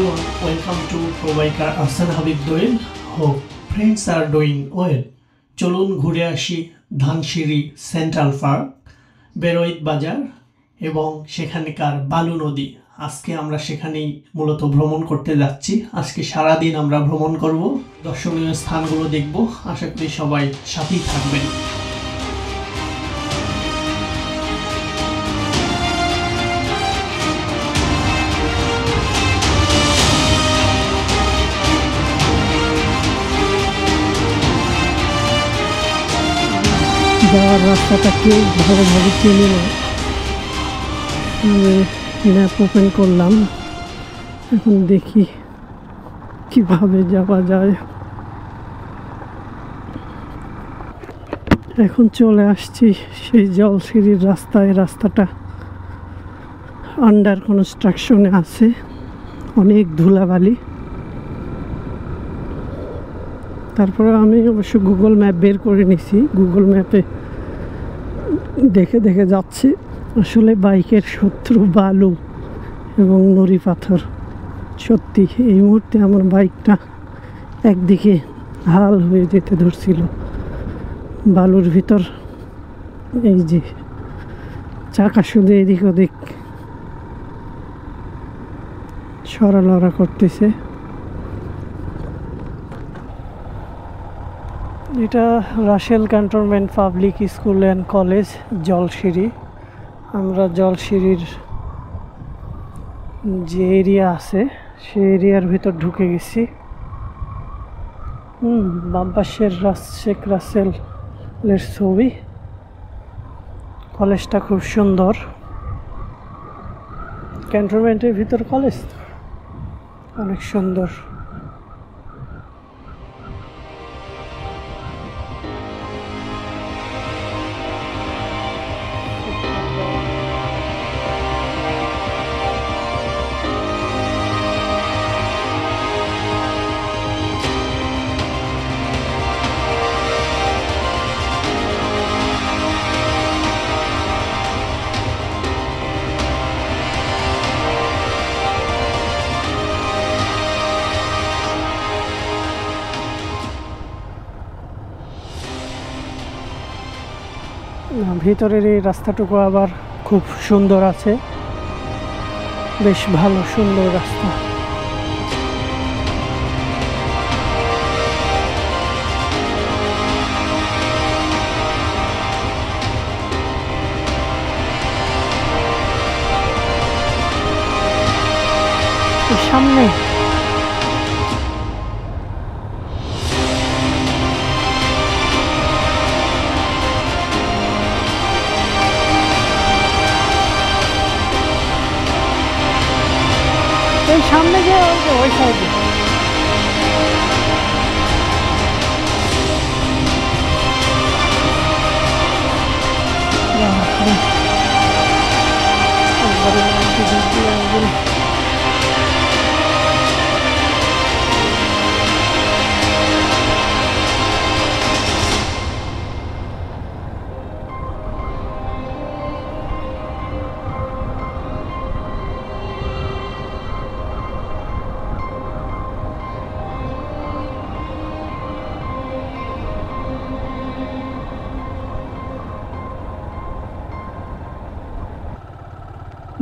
everyone, welcome to Provider Ahsan Habib Doel. Hope friends are doing well. চলুন ঘুরে আসি Dhansiri central park, বেরোইত বাজার এবং সেখানকার বালু নদী। আজকে আমরা সেখানেই মূলত ভ্রমণ করতে যাচ্ছি। আজকে সারাদিন আমরা ভ্রমণ করব, দর্শনীয় স্থানগুলো দেখব। আশা করি সবাই সাথেই থাকবেন। যাওয়ার রাস্তাটা কেউ ভালোভাবে চেনে না। ম্যাপ ওপেন করলাম, এখন দেখি কিভাবে যাওয়া যায়। এখন চলে আসছি সেই জলসিঁড়ির রাস্তায়। রাস্তাটা আন্ডার কনস্ট্রাকশনে আছে, অনেক ধুলাবালি। তারপরে আমি অবশ্য গুগল ম্যাপ বের করে নিছি, গুগল ম্যাপে দেখে দেখে যাচ্ছি। আসলে বাইকের শত্রু বালু এবং নুড়ি পাথর। সত্যি এই মুহূর্তে আমার বাইকটা একদিকে হাল হয়ে যেতে ধরছিল। বালুর ভিতর এই যে চাকা শুধু এদিক ওদিক সরালরা করতেছে। এটা Russel cantonment public school and college Jolshiri. আমরা জলসিঁড়ির যে এরিয়া আছে সেই এরিয়ার ভিতর ঢুকে গেছি। বাম পাশের শেখ রাসেলের ছবি। কলেজটা খুব সুন্দর, ক্যান্টনমেন্টের ভিতর কলেজ, অনেক সুন্দর। ভিতরের এই রাস্তাটুকু আবার খুব সুন্দর আছে, বেশ ভালো সুন্দর রাস্তা। সামনে এই সামনে যে ওই সাইডে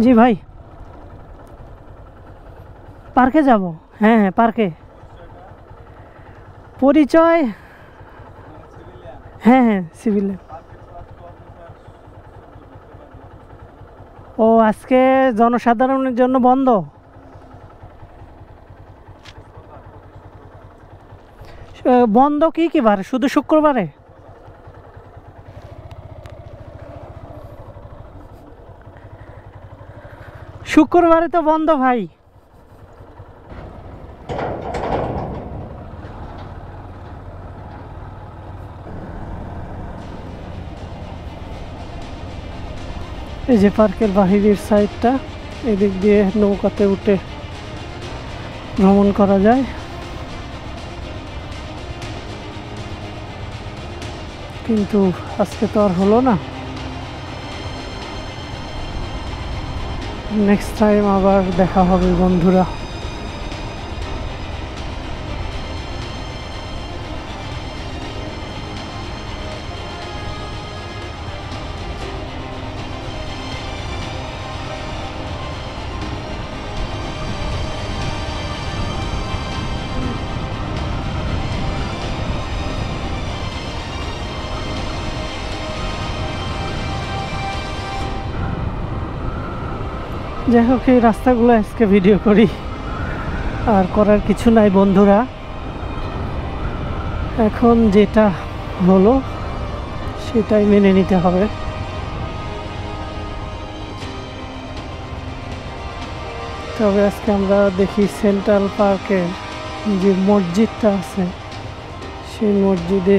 জি ভাই, পার্কে যাব। হ্যাঁ হ্যাঁ পার্কে। পরিচয়? হ্যাঁ হ্যাঁ সিভিল। ও আজকে জনসাধারণের জন্য বন্ধ। বন্ধ কি বার? শুধু শুক্রবারে? শুক্রবারে তো বন্ধ ভাই। এই যে পার্কের বাহিরের সাইডটা, এদিক দিয়ে নৌকাতে উঠে ভ্রমণ করা যায়। কিন্তু আজকে তো আর হলো না। নেক্সট টাইম আবার দেখা হবে বন্ধুরা। যাই হোক, এই রাস্তাগুলো আজকে ভিডিও করি, আর করার কিছু নাই বন্ধুরা। এখন যেটা হলো সেটাই মেনে নিতে হবে। তবে আজকে আমরা দেখি সেন্ট্রাল পার্কের যে মসজিদটা আছে, সেই মসজিদে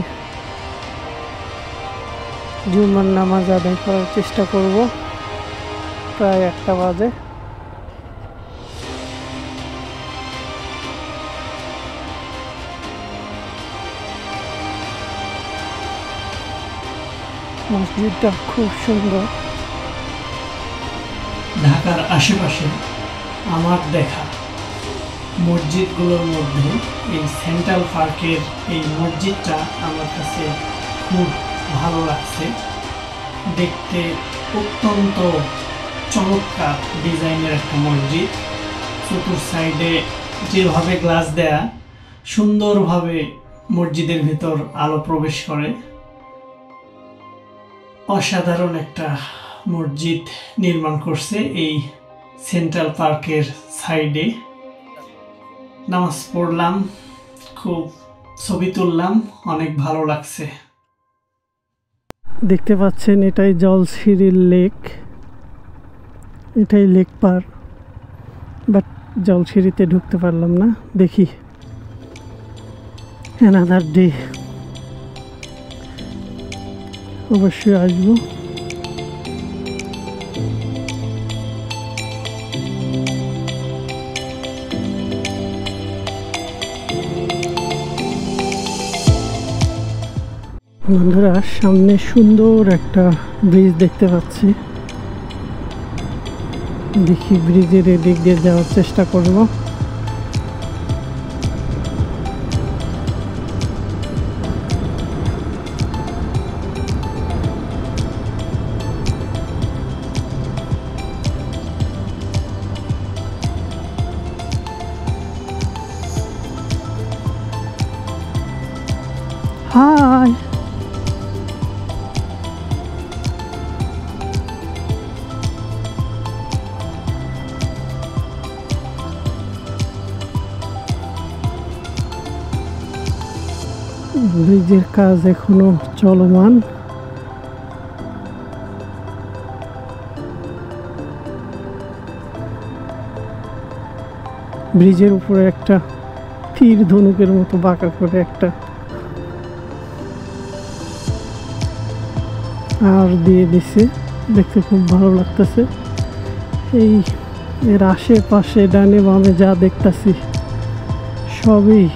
জুমার নামাজ আদায় করার চেষ্টা করব। প্রায় 1টা বাজে। মসজিদটা খুব সুন্দর। ঢাকার আশেপাশে আমার দেখা মসজিদগুলোর মধ্যে এই সেন্ট্রাল পার্কের এই মসজিদটা আমার কাছে খুব ভালো লাগছে। দেখতে অত্যন্ত চমৎকার ডিজাইনের একটা মসজিদ। চতুর সাইডে যেভাবে গ্লাস দেয়া, সুন্দরভাবে মসজিদের ভিতর আলো প্রবেশ করে। অসাধারণ একটা মসজিদ নির্মাণ করছে এই সেন্ট্রাল পার্কের সাইডে। নামাজ পড়লাম, খুব ছবি তুললাম, অনেক ভালো লাগছে। দেখতে পাচ্ছেন এটাই জলছিরির লেক, এটাই লেক পার। বাট জলছিরিতে ঢুকতে পারলাম না। দেখি অ্যানাদার ডে অবশ্যই আসবো। বন্ধুরা, সামনে সুন্দর একটা ব্রিজ দেখতে পাচ্ছি। দেখি ব্রিজের এদিক দিয়ে যাওয়ার চেষ্টা করব। হাই, ব্রিজের কাজ এখনো চলমান। ব্রিজের উপরে একটা তীর ধনুকের মতো বাঁকা করে একটা আর দিয়ে দিছে, দেখতে খুব ভালো লাগতেছে। এই এর আশেপাশে ডানে বামে যা দেখতেছি সবই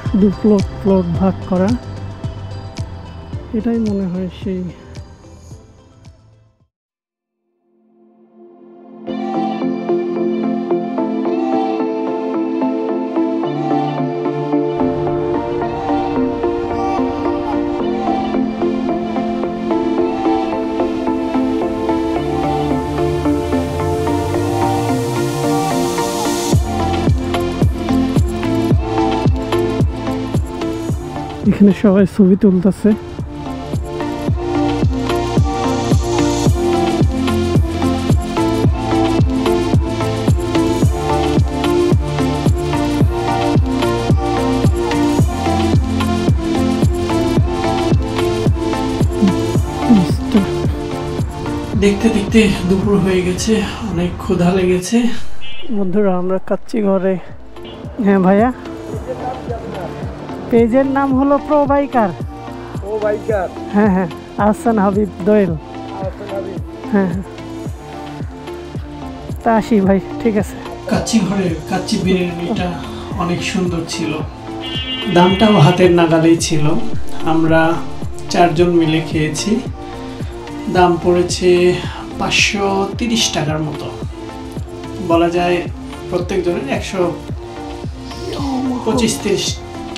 শুধু প্লট প্লট ভাগ করা। এটাই মনে হয় সেই এখানে সবাই ছবি তুলতেছে। দেখতে দেখতে দুপুর হয়ে গেছে, অনেক ক্ষুধা লেগেছে। বন্ধুরা, আমরা কাচ্চি ঘরে। হ্যাঁ ভাইয়া, পেজের নাম হলো প্রো বাইকার। হ্যাঁ হ্যাঁ, আহসান হাবিব দোয়েল। হ্যাঁ হ্যাঁ, তা আসি ভাই, ঠিক আছে। কাচ্চি ঘরে কাচ্চি বিরিয়ানিটা অনেক সুন্দর ছিল, দামটাও হাতের নাগালেই ছিল। আমরা 4 জন মিলে খেয়েছি। দাম পড়েছে 530 টাকার মতো। বলা যায় প্রত্যেকজনের 125-30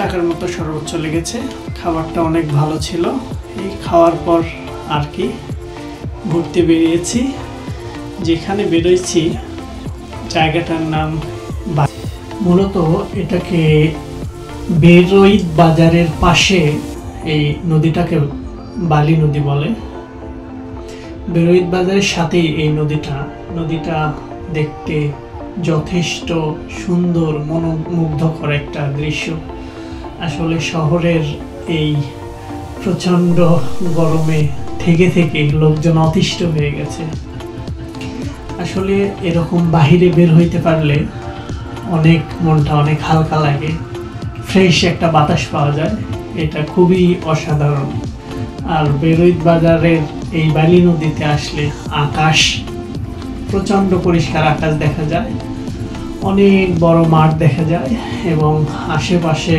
টাকার মতো সর্বোচ্চ লেগেছে। খাবারটা অনেক ভালো ছিল। এই খাওয়ার পর আর কি ঘুরতে বেরিয়েছি। যেখানে বেরোইছি জায়গাটার নাম মূলত এটাকে বেরোইত বাজারের পাশে এই নদীটাকে বালি নদী বলে। বেরোইত বাজারের সাথেই এই নদীটা দেখতে যথেষ্ট সুন্দর, মনোমুগ্ধকর একটা দৃশ্য। আসলে শহরের এই প্রচণ্ড গরমে থেকে থেকে লোকজন অতিষ্ঠ হয়ে গেছে। আসলে এরকম বাহিরে বের হইতে পারলে মনটা অনেক হালকা লাগে, ফ্রেশ একটা বাতাস পাওয়া যায়, এটা খুবই অসাধারণ। আর বেরোইত বাজারের এই বালি নদীতে আসলে আকাশ, প্রচণ্ড পরিষ্কার আকাশ দেখা যায়, অনেক বড় মাঠ দেখা যায় এবং আশেপাশে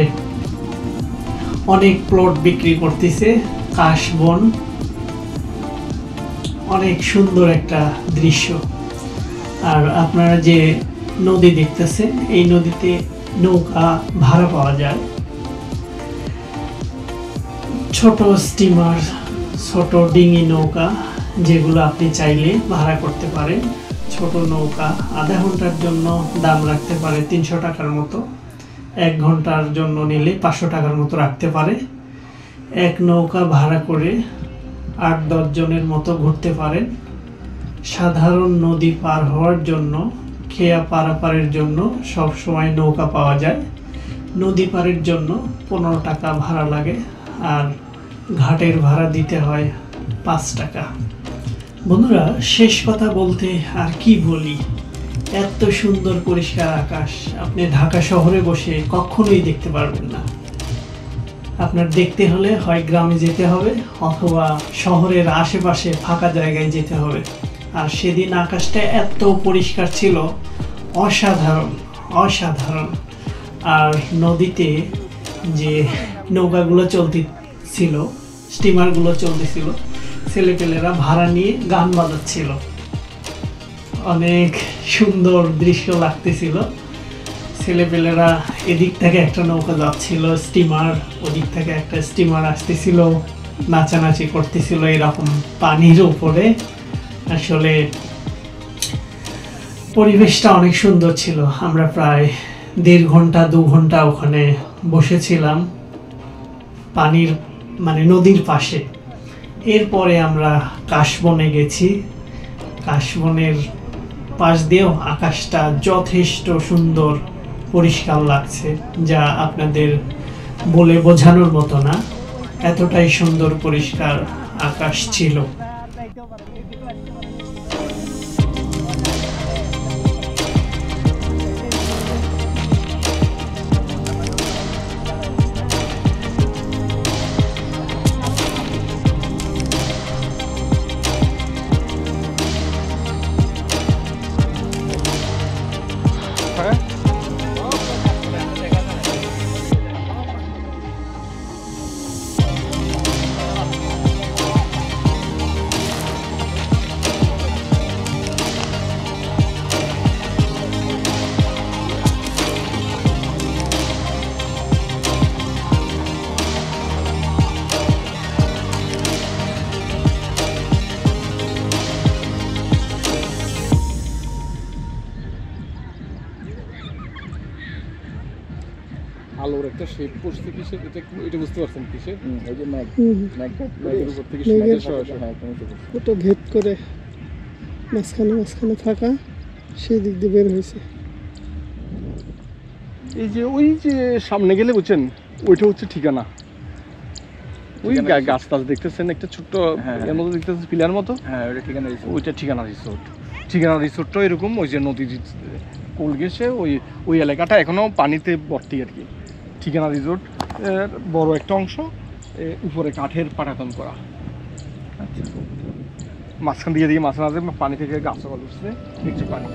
অনেক প্লট বিক্রি করতেছে, কাশবন, অনেক সুন্দর একটা দৃশ্য। আর আপনারা যে নদী দেখতেছেন, এই নদীতে নৌকা ভাড়া পাওয়া যায়, ছোট স্টিমার, ছোট ডিঙি নৌকা, যেগুলো আপনি চাইলে ভাড়া করতে পারেন। ছোট নৌকা আধা ঘন্টার জন্য দাম রাখতে পারে 300 টাকার মতো, 1 ঘন্টার জন্য নিলে 500 টাকার মতো রাখতে পারে। এক নৌকা ভাড়া করে 8-10 জনের মতো ঘুরতে পারেন। সাধারণ নদী পার হওয়ার জন্য, খেয়া পারাপারের জন্য সব সময় নৌকা পাওয়া যায়। নদী পারের জন্য 15 টাকা ভাড়া লাগে, আর ঘাটের ভাড়া দিতে হয় 5 টাকা। বন্ধুরা, শেষ কথা বলতে আর কি বলি, এত সুন্দর পরিষ্কার আকাশ আপনি ঢাকা শহরে বসে কখনোই দেখতে পারবেন না। আপনার দেখতে হলে হয় গ্রামে যেতে হবে অথবা শহরের আশেপাশে ফাঁকা জায়গায় যেতে হবে। আর সেদিন আকাশটা এত পরিষ্কার ছিল, অসাধারণ অসাধারণ। আর নদীতে যে নৌকাগুলো চলতেছিল, স্টিমারগুলো চলতেছিল, ছেলেপেলেরা ভাড়া নিয়ে গান বাজাচ্ছিল, অনেক সুন্দর দৃশ্য লাগতেছিল। ছেলেপেলেরা এদিক থেকে একটা নৌকা যাচ্ছিল স্টিমার, ওদিক থেকে একটা স্টিমার আসতেছিল, নাচানাচি করতেছিল এরকম পানির উপরে। আসলে পরিবেশটা অনেক সুন্দর ছিল। আমরা প্রায় 1.5 ঘন্টা 2 ঘন্টা ওখানে বসেছিলাম পানির নদীর পাশে। এরপরে আমরা কাশবনে গেছি। কাশবনের পাশ দিয়েও আকাশটা যথেষ্ট সুন্দর পরিষ্কার লাগছে, যা আপনাদের বলে বোঝানোর মতো না, এতটাই সুন্দর পরিষ্কার আকাশ ছিল। আলোর একটা শেপ পড়ছে কিসের, এটা বুঝতে পারছেন কিসের? এই যে ম্যাগের উপর থেকে ম্যাগের ওটা ভেদ করে মাঝখানে ফাঁকা, সেই দিক দিয়ে বের হয়েছে। এই যে ওই যে সামনে গেলে বুঝছেন, ওইটা হচ্ছে ঠিকানা। ওই গাছ টাছ দেখতেছেন একটা ছোট্ট এর মতো দেখতেছেন, পিলার মতো, ওইটা ঠিকানা রিসোর্ট। ঠিকানা রিসোর্টটা এরকম, ওই যে নদীর কোল গেছে, ওই এলাকাটা এখনো পানিতে ভর্তি আর কি। ঠিকানা রিসোর্ট বড় একটা অংশ উপরে কাঠের পাটাতন করা। আচ্ছা, মাঝখান দিয়ে মাঝে মাঝে পানি থেকে গাছ উঠছে, দেখছি পানি।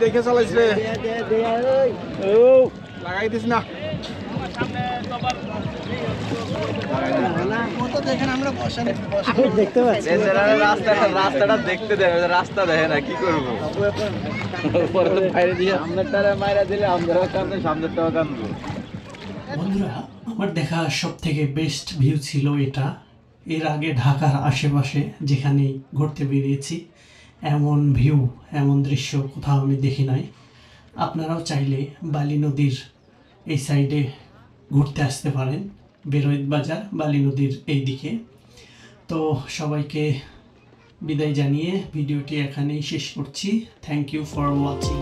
দেখে চালাইছ রে ও লাগাই দিস না দেখতে পাচ্ছি রাস্তাটা দেখতে দেয় রাস্তা দেখে না কি করবো বাইরে দিয়ে সামনেরটা মাইরা দিলে আমাদেরও কান্দে সামনেরটাও কান্দবো। বন্ধুরা, আমার দেখা সব থেকে বেস্ট ভিউ ছিল এটা। এর আগে ঢাকার আশেপাশে যেখানে ঘুরতে বেরিয়েছি এমন ভিউ, এমন দৃশ্য কোথাও আমি দেখি নাই। আপনারাও চাইলে বালি নদীর এই সাইডে ঘুরতে আসতে পারেন, বেরোইত বাজার বালি নদীর এই দিকে। তো সবাইকে বিদায় জানিয়ে ভিডিওটি এখানেই শেষ করছি। Thank you for watching.